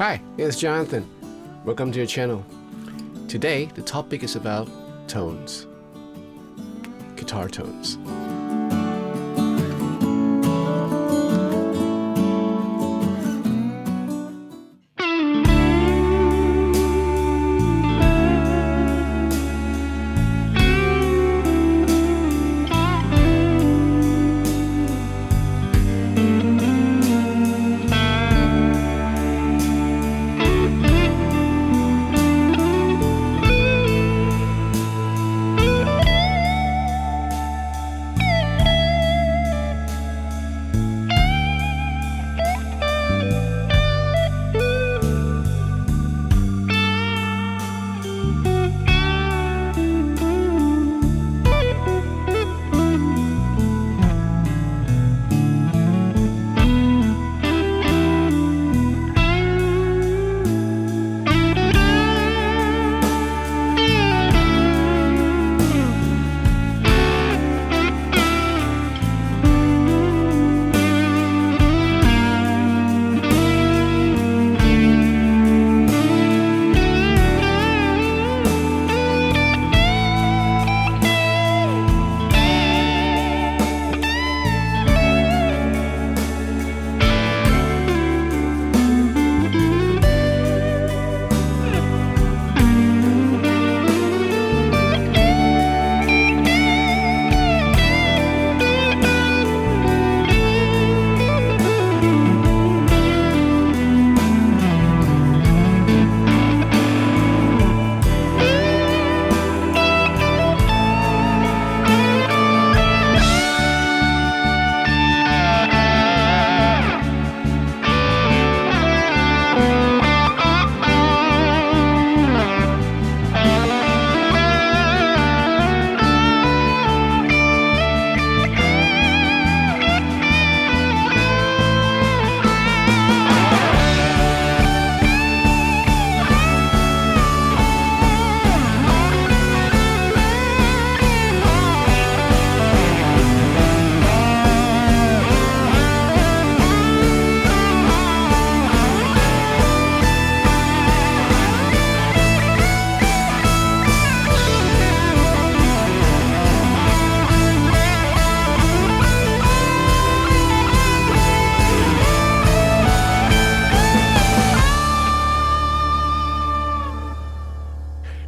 Hi, it's Jonathan. Welcome to your channel. Today, the topic is about tones, guitar tones.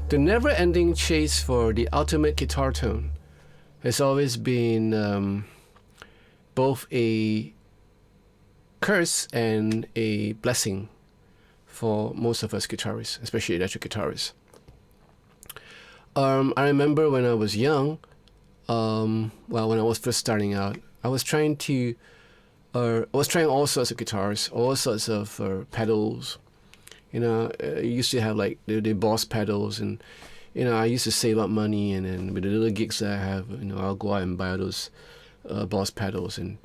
The never-ending chase for the ultimate guitar tone has always been both a curse and a blessing for most of us guitarists, especially electric guitarists. I remember when I was young, when I was first starting out, I was trying all sorts of guitars, all sorts of pedals. You know, I used to have like the Boss pedals, and I used to save up money, and then with the little gigs that I have, I'll go out and buy those Boss pedals and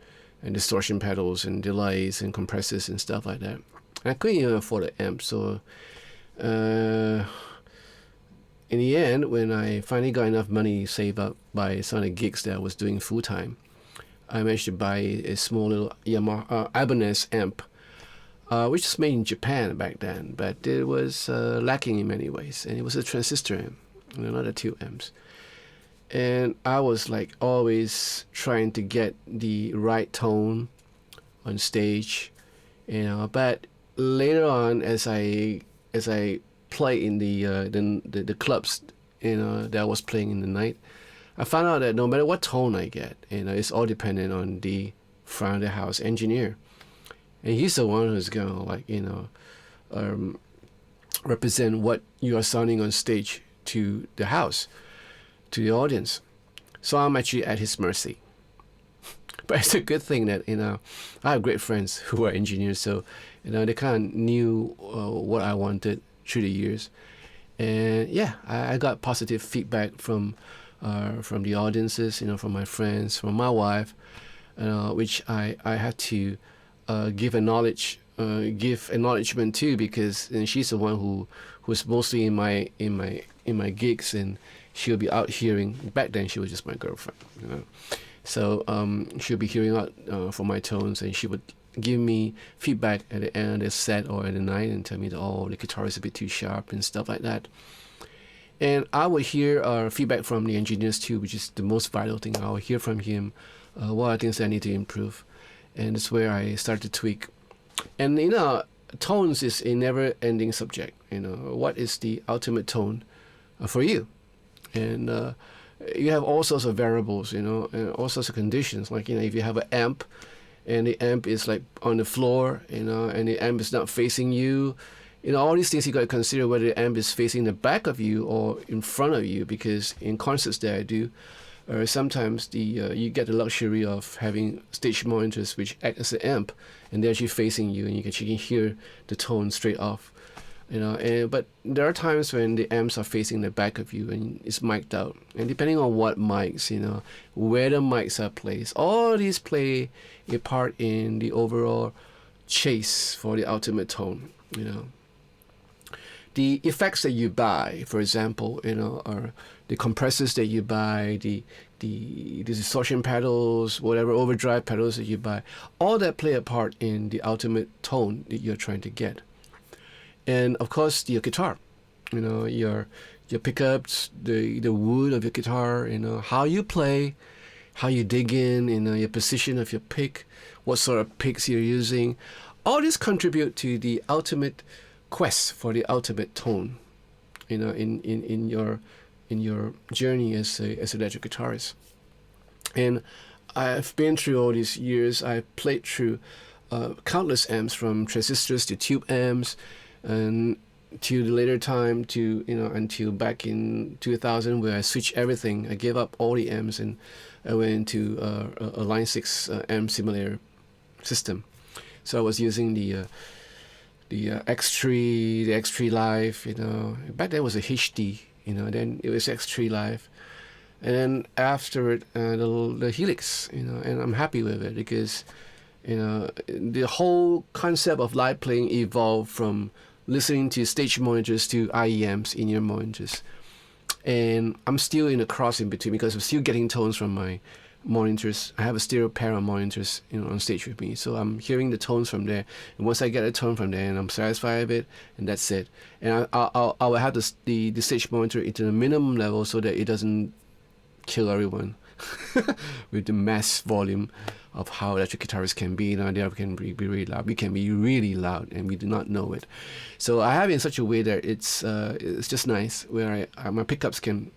distortion pedals and delays and compressors and stuff like that. I couldn't even afford an amp, so in the end, when I finally got enough money saved up by some of the gigs that I was doing full time, I managed to buy a small little Yamaha Ibanez amp. Which was made in Japan back then, but it was lacking in many ways, and it was a transistor amp, not a tube amps. And I was like always trying to get the right tone on stage, But later on, as I play in the clubs, that I was playing in the night, I found out that no matter what tone I get, it's all dependent on the front of the house engineer. And he's the one who's gonna represent what you are sounding on stage to the house, to the audience. So I'm actually at his mercy. But it's a good thing that I have great friends who are engineers, so they kind of knew what I wanted through the years. And yeah, I got positive feedback from the audiences, from my friends, from my wife, which I had to give acknowledgement to, because she's the one who's mostly in my gigs, and she'll be out hearing. Back then, she was just my girlfriend, So she'll be hearing out for my tones, and she would give me feedback at the end of the set or at the night and tell me that, oh, the guitar is a bit too sharp and stuff like that. And I will hear feedback from the engineers too, which is the most vital thing. I will hear from him what are things that I need to improve. And that's where I start to tweak. And, tones is a never-ending subject. What is the ultimate tone for you? And you have all sorts of variables, and all sorts of conditions. Like, if you have an amp, and the amp is like on the floor, and the amp is not facing you, all these things you got to consider whether the amp is facing the back of you or in front of you. Because in concerts that I do, sometimes you get the luxury of having stage monitors which act as an amp, and they're actually facing you, and you can hear the tone straight off. But there are times when the amps are facing the back of you and it's mic'd out. And depending on what mics, where the mics are placed, all these play a part in the overall chase for the ultimate tone. The effects that you buy, for example, are the compressors that you buy, the distortion pedals, whatever overdrive pedals that you buy, all that play a part in the ultimate tone that you're trying to get. And of course, your guitar, your pickups, the wood of your guitar, how you play, how you dig in, your position of your pick, what sort of picks you're using. All this contribute to the ultimate quest for the ultimate tone, in your journey as an electric guitarist. And I've been through all these years. I played through countless amps, from transistors to tube amps, and to the later time to until back in 2000, where I switched everything. I gave up all the amps and I went into a Line 6 amp simulator system. So I was using the X3, the X3 Live. Back then it was a HD. Then it was X3 Live, and then after it the Helix. And I'm happy with it because the whole concept of live playing evolved from listening to stage monitors to IEMs in your monitors. And I'm still in a cross in between because I'm still getting tones from my monitors. I have a stereo pair of monitors on stage with me, so I'm hearing the tones from there. And once I get a tone from there and I'm satisfied with it, and that's it. And I will have the stage monitor into the minimum level so that it doesn't kill everyone with the mass volume of how electric guitarists can be. They can be really loud. We can be really loud, and we do not know it. So I have it in such a way that it's just nice, where my pickups can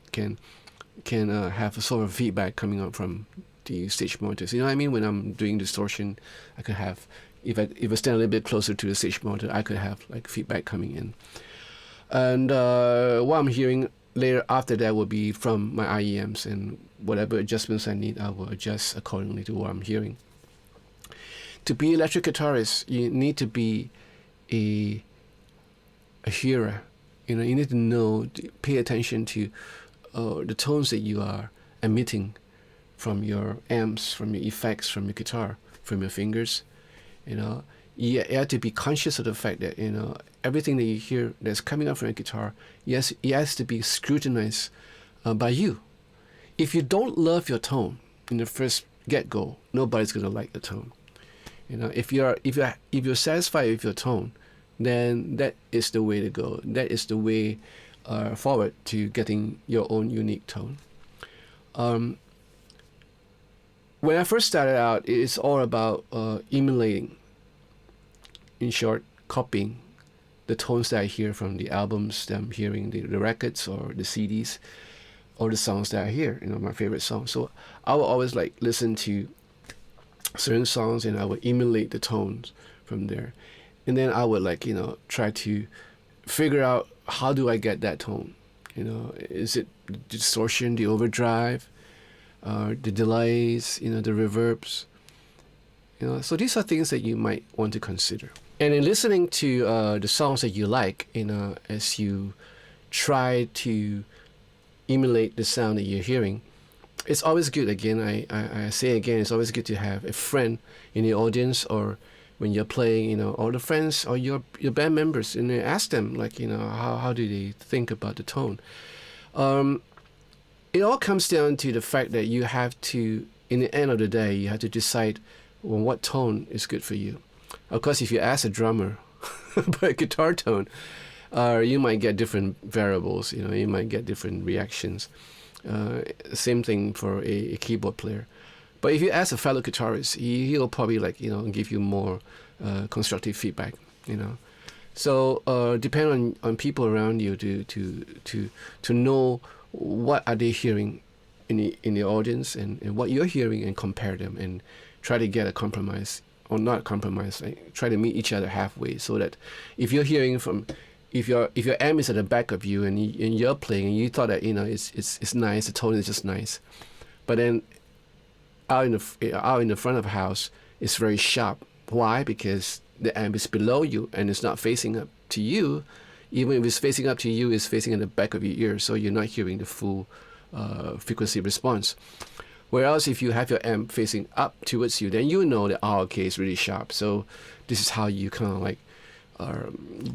have a sort of feedback coming up from the stage monitors. What I mean? When I'm doing distortion, I could have, if I stand a little bit closer to the stage monitor, I could have like feedback coming in. And what I'm hearing later after that will be from my IEMs, and whatever adjustments I need, I will adjust accordingly to what I'm hearing. To be an electric guitarist, you need to be a hearer. You need to know, to pay attention to the tones that you are emitting from your amps, from your effects, from your guitar, from your fingers. You have to be conscious of the fact that everything that you hear that's coming out from your guitar, yes, it has to be scrutinized by you. If you don't love your tone in the first get-go, nobody's gonna like the tone. If you're satisfied with your tone, then that is the way to go. That is the way forward to getting your own unique tone. When I first started out, it's all about emulating. In short, copying the tones that I hear from the albums that I'm hearing, the records or the CDs, or the songs that I hear, my favorite songs. So I will always listen to certain songs, and I would emulate the tones from there. And then I would try to figure out, how do I get that tone? Is it the distortion, the overdrive, the delays, the reverbs? So these are things that you might want to consider. And in listening to the songs that you like, as you try to emulate the sound that you're hearing, it's always good. Again, I say again, it's always good to have a friend in the audience, or when you're playing, all the friends or your band members, and ask them how do they think about the tone. It all comes down to the fact that you have to, in the end of the day, you have to decide on what tone is good for you. Of course, if you ask a drummer about a guitar tone, you might get different variables. You might get different reactions. Same thing for a keyboard player. But if you ask a fellow guitarist, he'll probably give you more constructive feedback. So depend on people around you to know what are they hearing in the audience and what you're hearing, and compare them and try to get a compromise, or not compromise. Try to meet each other halfway, so that if you're hearing from, if your amp is at the back of you and you're playing and you thought that it's nice, the tone is just nice, but then out in the front of the house it's very sharp. Why? Because the amp is below you and it's not facing up to you. Even if it's facing up to you, it's facing in the back of your ear, so you're not hearing the full frequency response. Whereas if you have your amp facing up towards you, then you know that, okay, it's really sharp. So this is how you kind of like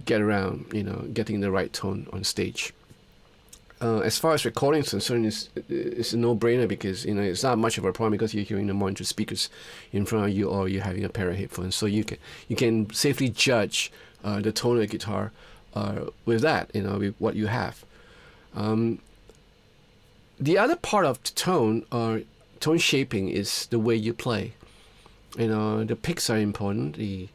get around, getting the right tone on stage. As far as recording is concerned, it's a no-brainer, because it's not much of a problem, because you're hearing the monitor speakers in front of you, or you're having a pair of headphones, so you can safely judge the tone of the guitar with that, with what you have. The other part of the tone shaping is the way you play. The picks are important. The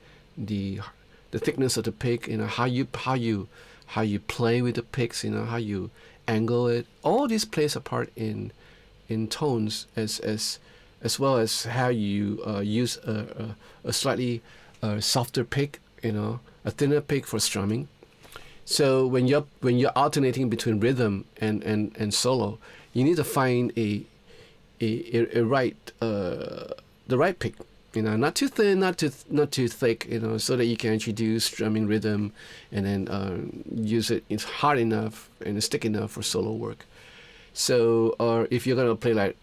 thickness of the pick. How you play with the picks. How you angle it. All this plays a part in tones, as well as how you use a slightly softer pick. A thinner pick for strumming. So when you're alternating between rhythm and solo, you need to find a right the right pick. Not too thin, not too thick. So that you can actually do strumming rhythm, and then use it. It's hard enough and it's thick enough for solo work. So, or if you're gonna play like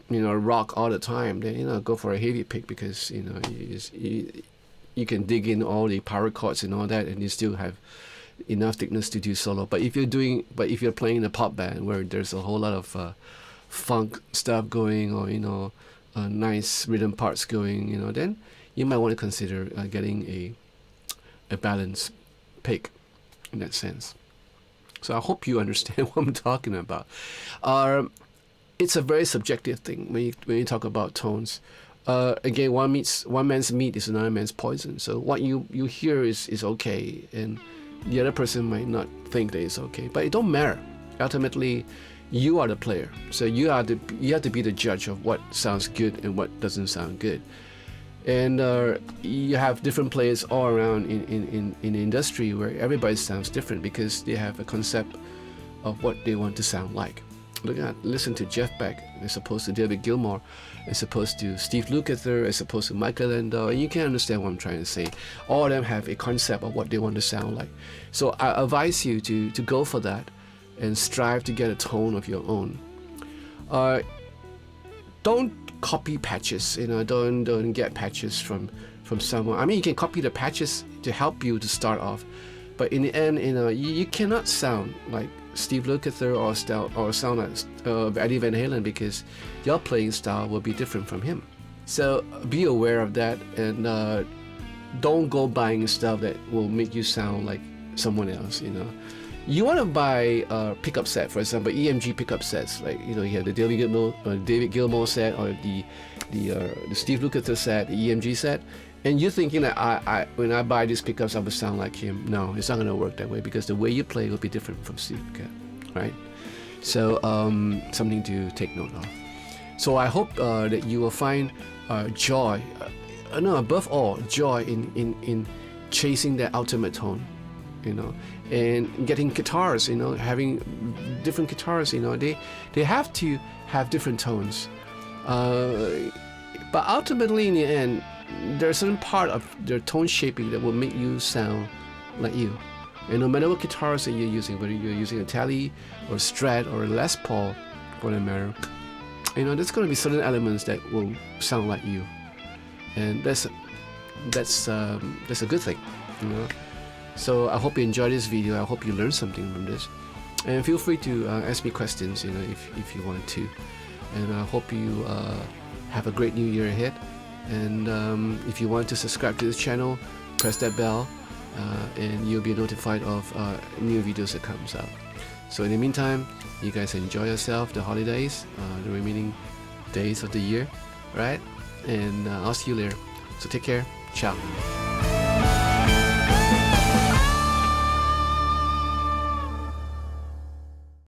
rock all the time, then go for a heavy pick, because you can dig in all the power chords and all that, and you still have enough thickness to do solo. But if you're playing in a pop band where there's a whole lot of funk stuff going, or nice rhythm parts going, then you might want to consider getting a balanced pick in that sense. So I hope you understand what I'm talking about. It's a very subjective thing when you talk about tones. Again, one man's meat is another man's poison. So what you hear is okay, and the other person might not think that it's okay, but it don't matter. Ultimately, you are the player, so you have to be the judge of what sounds good and what doesn't sound good. And you have different players all around in the industry, where everybody sounds different, because they have a concept of what they want to sound like. Listen to Jeff Beck as opposed to David Gilmour, as opposed to Steve Lukather, as opposed to Michael Landau, and you can understand what I'm trying to say. All of them have a concept of what they want to sound like. So I advise you to go for that and strive to get a tone of your own. Don't copy patches. Don't get patches from someone. I mean, you can copy the patches to help you to start off, but in the end, you cannot sound like Steve Lukather or sound like Eddie Van Halen, because your playing style will be different from him. So be aware of that, and don't go buying stuff that will make you sound like someone else. You want to buy a pickup set, for example, EMG pickup sets, like you have the David Gilmour set, or the Steve Lukather set, the EMG set, and you're thinking that when I buy these pickups I will sound like him. No, it's not going to work that way, because the way you play will be different from Steve Lukather, right? So something to take note of. So I hope that you will find joy, above all, joy in chasing that ultimate tone. And getting guitars, having different guitars, they have to have different tones. But ultimately, in the end, there's a certain part of their tone shaping that will make you sound like you. And no matter what guitars that you're using, whether you're using a Tele or a Strat or a Les Paul, for that matter, there's going to be certain elements that will sound like you, and that's a good thing. So I hope you enjoyed this video. I hope you learned something from this, and feel free to ask me questions, if you want to. And I hope you have a great new year ahead, And if you want to subscribe to this channel, press that bell, and you'll be notified of new videos that comes out. So in the meantime, you guys enjoy yourself, the holidays, the remaining days of the year, right? And I'll see you later. So take care. Ciao.